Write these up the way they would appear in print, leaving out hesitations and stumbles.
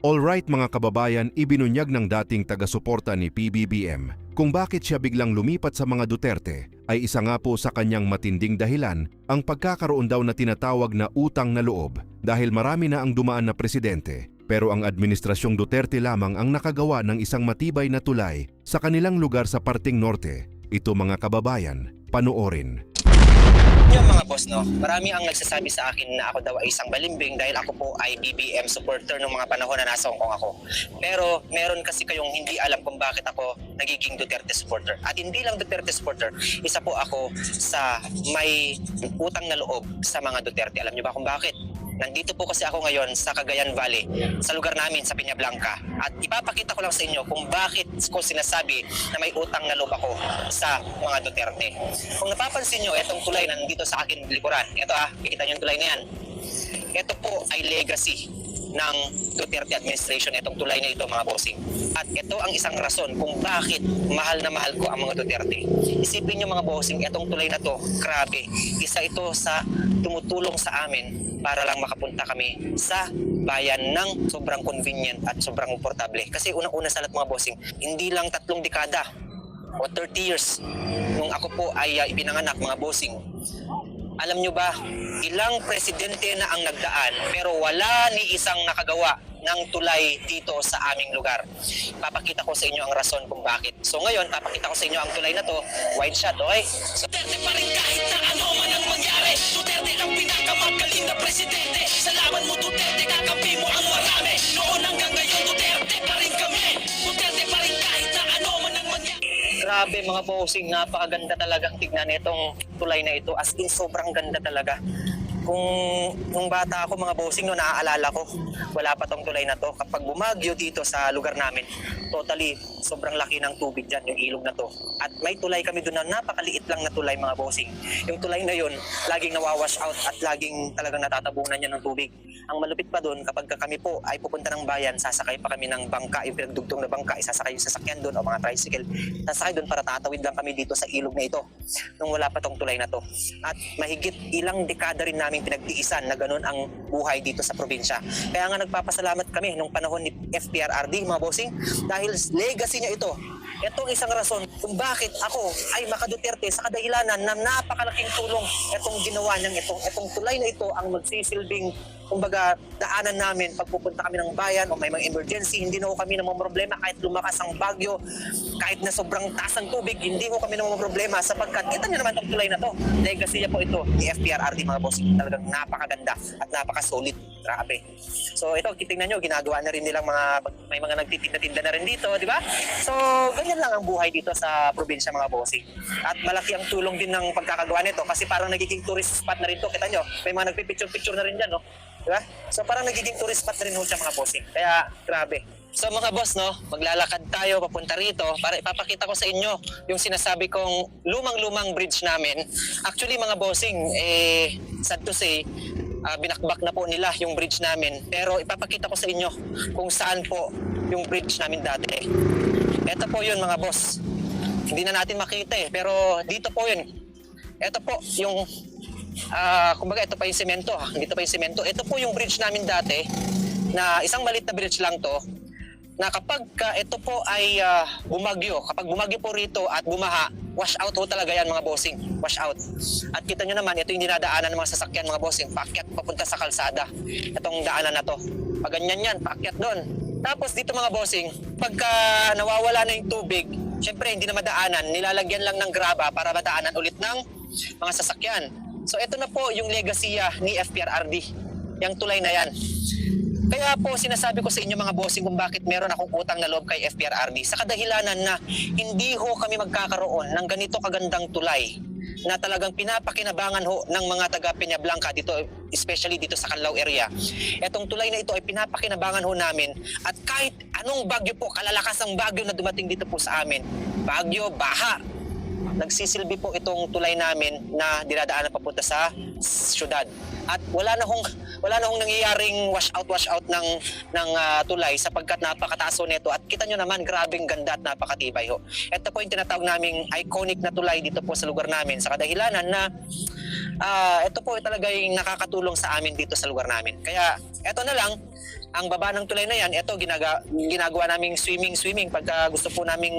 Alright mga kababayan, ibinunyag ng dating taga-suporta ni PBBM kung bakit siya biglang lumipat sa mga Duterte ay isa nga po sa kanyang matinding dahilan ang pagkakaroon daw na tinatawag na utang na loob dahil marami na ang dumaan na presidente pero ang administrasyong Duterte lamang ang nakagawa ng isang matibay na tulay sa kanilang lugar sa parting norte. Ito mga kababayan, panoorin. Yung mga boss, no, marami ang nagsasabi sa akin na ako daw ay isang balimbing dahil ako po ay BBM supporter ng mga panahon na nasa Hong Kong ako. Pero meron kasi kayong hindi alam kung bakit ako nagiging Duterte supporter. At hindi lang Duterte supporter, isa po ako sa may utang na loob sa mga Duterte. Alam niyo ba kung bakit? Nandito po kasi ako ngayon sa Cagayan Valley, sa lugar namin sa Peñablanca. At ipapakita ko lang sa inyo kung bakit ko sinasabi na may utang na loob ako sa mga Duterte. Kung napapansin nyo, itong tulay na nandito sa akin likuran. Ito kita nyo yung tulay na yan. Ito po ay legacy ng Duterte administration, itong tulay na ito mga bossing. At ito ang isang rason kung bakit mahal na mahal ko ang mga Duterte. Isipin nyo mga bossing, itong tulay na to, grabe. Isa ito sa tumutulong sa amin para lang makapunta kami sa bayan ng sobrang convenient at sobrang komportable. Kasi unang-una sa lahat mga bossing, hindi lang 3 dekada o 30 years nung ako po ay ipinanganak mga bossing. Alam nyo ba, ilang presidente na ang nagdaan pero wala ni isang nakagawa ng tulay dito sa aming lugar. Papakita ko sa inyo ang rason kung bakit. So ngayon, papakita ko sa inyo ang tulay na to, wide shot, okay? So, Duterte pa rin kahit na ano man ang mangyari. Duterte ang pinakamagaling na presidente. Sa laban mo Duterte, kakampi mo ang marami. Noon hanggang ngayon, Duterte pa rin kami. Duterte pa rin kahit na ano man ang mangyari. grabe mga bossing, napakaganda talagang tignan itong tulay na ito. As in, sobrang ganda talaga. Kung nung bata ako mga bossing, no, naaalala ko, wala pa tong tulay na to. Kapag bumagyo dito sa lugar namin, totally, sobrang laki ng tubig dyan, yung ilog na to. At may tulay kami doon na napakaliit lang na tulay mga bossing. Yung tulay na yun, laging nawawash out at laging talagang natatabunan niya ng tubig. Ang malupit pa doon, kapag kami po ay pupunta ng bayan, sasakay pa kami ng bangka, yung pinagdugtong na bangka, isasakay yung sasakyan doon o mga tricycle. Sasakay doon para tatawid lang kami dito sa ilog na ito, nung wala pa tong tulay na to. At mahigit ilang dekada rin namin pinagtiisan na ganun ang buhay dito sa probinsya. Kaya nga nagpapasalamat kami nung panahon ni FPRRD mga bossing dahil legacy niya ito. Itong isang rason kung bakit ako ay makaduterte sa kadahilanan na napakalaking tulong itong ginawa niyang itong tulay na ito ang magsisilbing kumbaga daanan namin pag pupunta kami ng bayan o may mga emergency. Hindi na ho kami namumroblema kahit lumakas ang bagyo, kahit na sobrang taas ang tubig, hindi ho kami namumroblema sapagkat kita niyo naman itong tulay na to. Legacy po ito ni FPRRD mga bossing. Talagang napakaganda at napakasolid. Grabe. So ito, titingnan nyo, ginagawa na rin nilang may mga nagtitinda-tinda na rin dito, di ba? So ganyan lang ang buhay dito sa probinsya mga bossing. At malaki ang tulong din ng pagkakagawa nito kasi parang nagiging tourist spot na rin to. Kita nyo, may mga nagpipicture-picture na rin dyan, no? Di ba? So parang nagiging tourist spot na rin ho siya mga bossing. Kaya grabe. So mga boss, no, maglalakad tayo papunta rito para ipapakita ko sa inyo yung sinasabi kong lumang-lumang bridge namin. Actually mga bossing, sad to say, binakbak na po nila yung bridge namin. Pero ipapakita ko sa inyo kung saan po yung bridge namin dati. Ito po yun mga boss. Hindi na natin makita pero dito po yun. Ito po yung, kumbaga ito pa yung semento. Dito pa yung semento. Ito po yung bridge namin dati na isang maliit na bridge lang to. Na kapag ito po ay bumagyo, kapag bumagyo po rito at bumaha, wash out po talaga yan mga bossing, wash out. At kita nyo naman, ito yung dinadaanan ng mga sasakyan mga bossing, paakyat papunta sa kalsada. Itong daanan na to, pag ganyan yan, paakyat doon. Tapos dito mga bossing, pagka nawawala na yung tubig, syempre hindi na madaanan, nilalagyan lang ng graba para madaanan ulit ng mga sasakyan. So ito na po yung legasiya ni FPRRD, yung tulay na yan. Kaya po sinasabi ko sa inyo mga bossing kung bakit meron akong utang na loob kay FPRRD sa kadahilanan na hindi ho kami magkakaroon ng ganito kagandang tulay na talagang pinapakinabangan ho ng mga taga Peñablanca dito, especially dito sa Canlao area. Etong tulay na ito ay pinapakinabangan ho namin at kahit anong bagyo po, kalalakas ang bagyo na dumating dito po sa amin, bagyo, baha, nagsisilbi po itong tulay namin na dinadaanan papunta sa syudad. At wala na hong nangyayaring wash out ng tulay sapagkat napakataas nito at kita nyo naman grabing ganda at napakatibay ho. Ito po yung tinatawag naming iconic na tulay dito po sa lugar namin sa kadahilanan na ito po talaga yung nakakatulong sa amin dito sa lugar namin. Kaya ito na lang, ang baba ng tulay na yan, ito ginagawa naming swimming pagka gusto po naming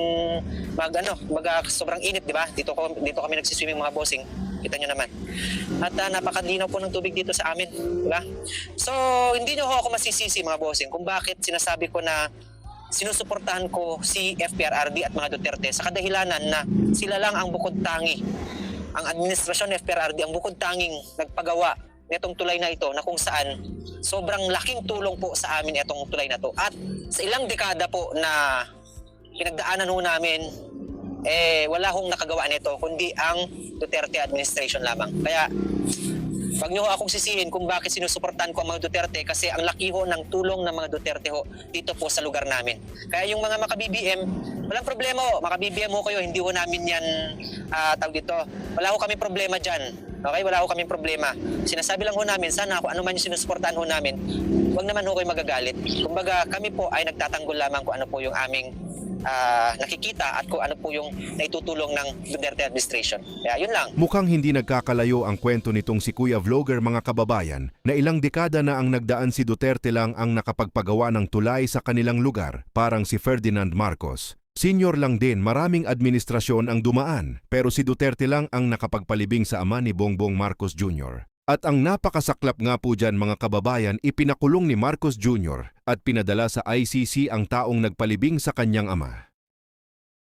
sobrang init, di ba? Dito kami nagsiswimming mga bossing. Kita nyo naman. At napakadinaw po ng tubig dito sa amin, di ba? So, hindi nyo ako masisisi mga bossing kung bakit sinasabi ko na sinusuportahan ko si FPRRD at mga Duterte sa kadahilanan na sila lang ang bukod tangi. Ang administrasyon FPRRD ang bukod tanging nagpagawa nitong tulay na ito na kung saan sobrang laking tulong po sa amin itong tulay na to. At sa ilang dekada po na pinagdaanan ho namin, wala hong nakagawa nito kundi ang Duterte administration lamang. Kaya wag niyo ho akong sisihin kung bakit sinusuportahan ko ang mga Duterte kasi ang laki ho ng tulong ng mga Duterte ho dito po sa lugar namin. Kaya yung mga maka-BBM, walang problema ho. Maka-BBM ho kayo, hindi ho namin yan tawag dito. Wala ho kami problema dyan. Okay, wala ho kaming problema. Sinasabi lang ho namin, sana kung ano man yung sinusuportahan ho namin, wag naman ho kayo magagalit. Kumbaga, kami po ay nagtatanggol lamang kung ano po yung aming nakikita at kung ano po yung naitutulong ng Duterte administration. Kaya yun lang. Mukhang hindi nagkakalayo ang kwento nitong si Kuya Vlogger mga kababayan na ilang dekada na ang nagdaan si Duterte lang ang nakapagpagawa ng tulay sa kanilang lugar, parang si Ferdinand Marcos. Senior lang din, maraming administrasyon ang dumaan, pero si Duterte lang ang nakapagpalibing sa ama ni Bongbong Marcos Jr. At ang napakasaklap nga po dyan mga kababayan, ipinakulong ni Marcos Jr. at pinadala sa ICC ang taong nagpalibing sa kanyang ama.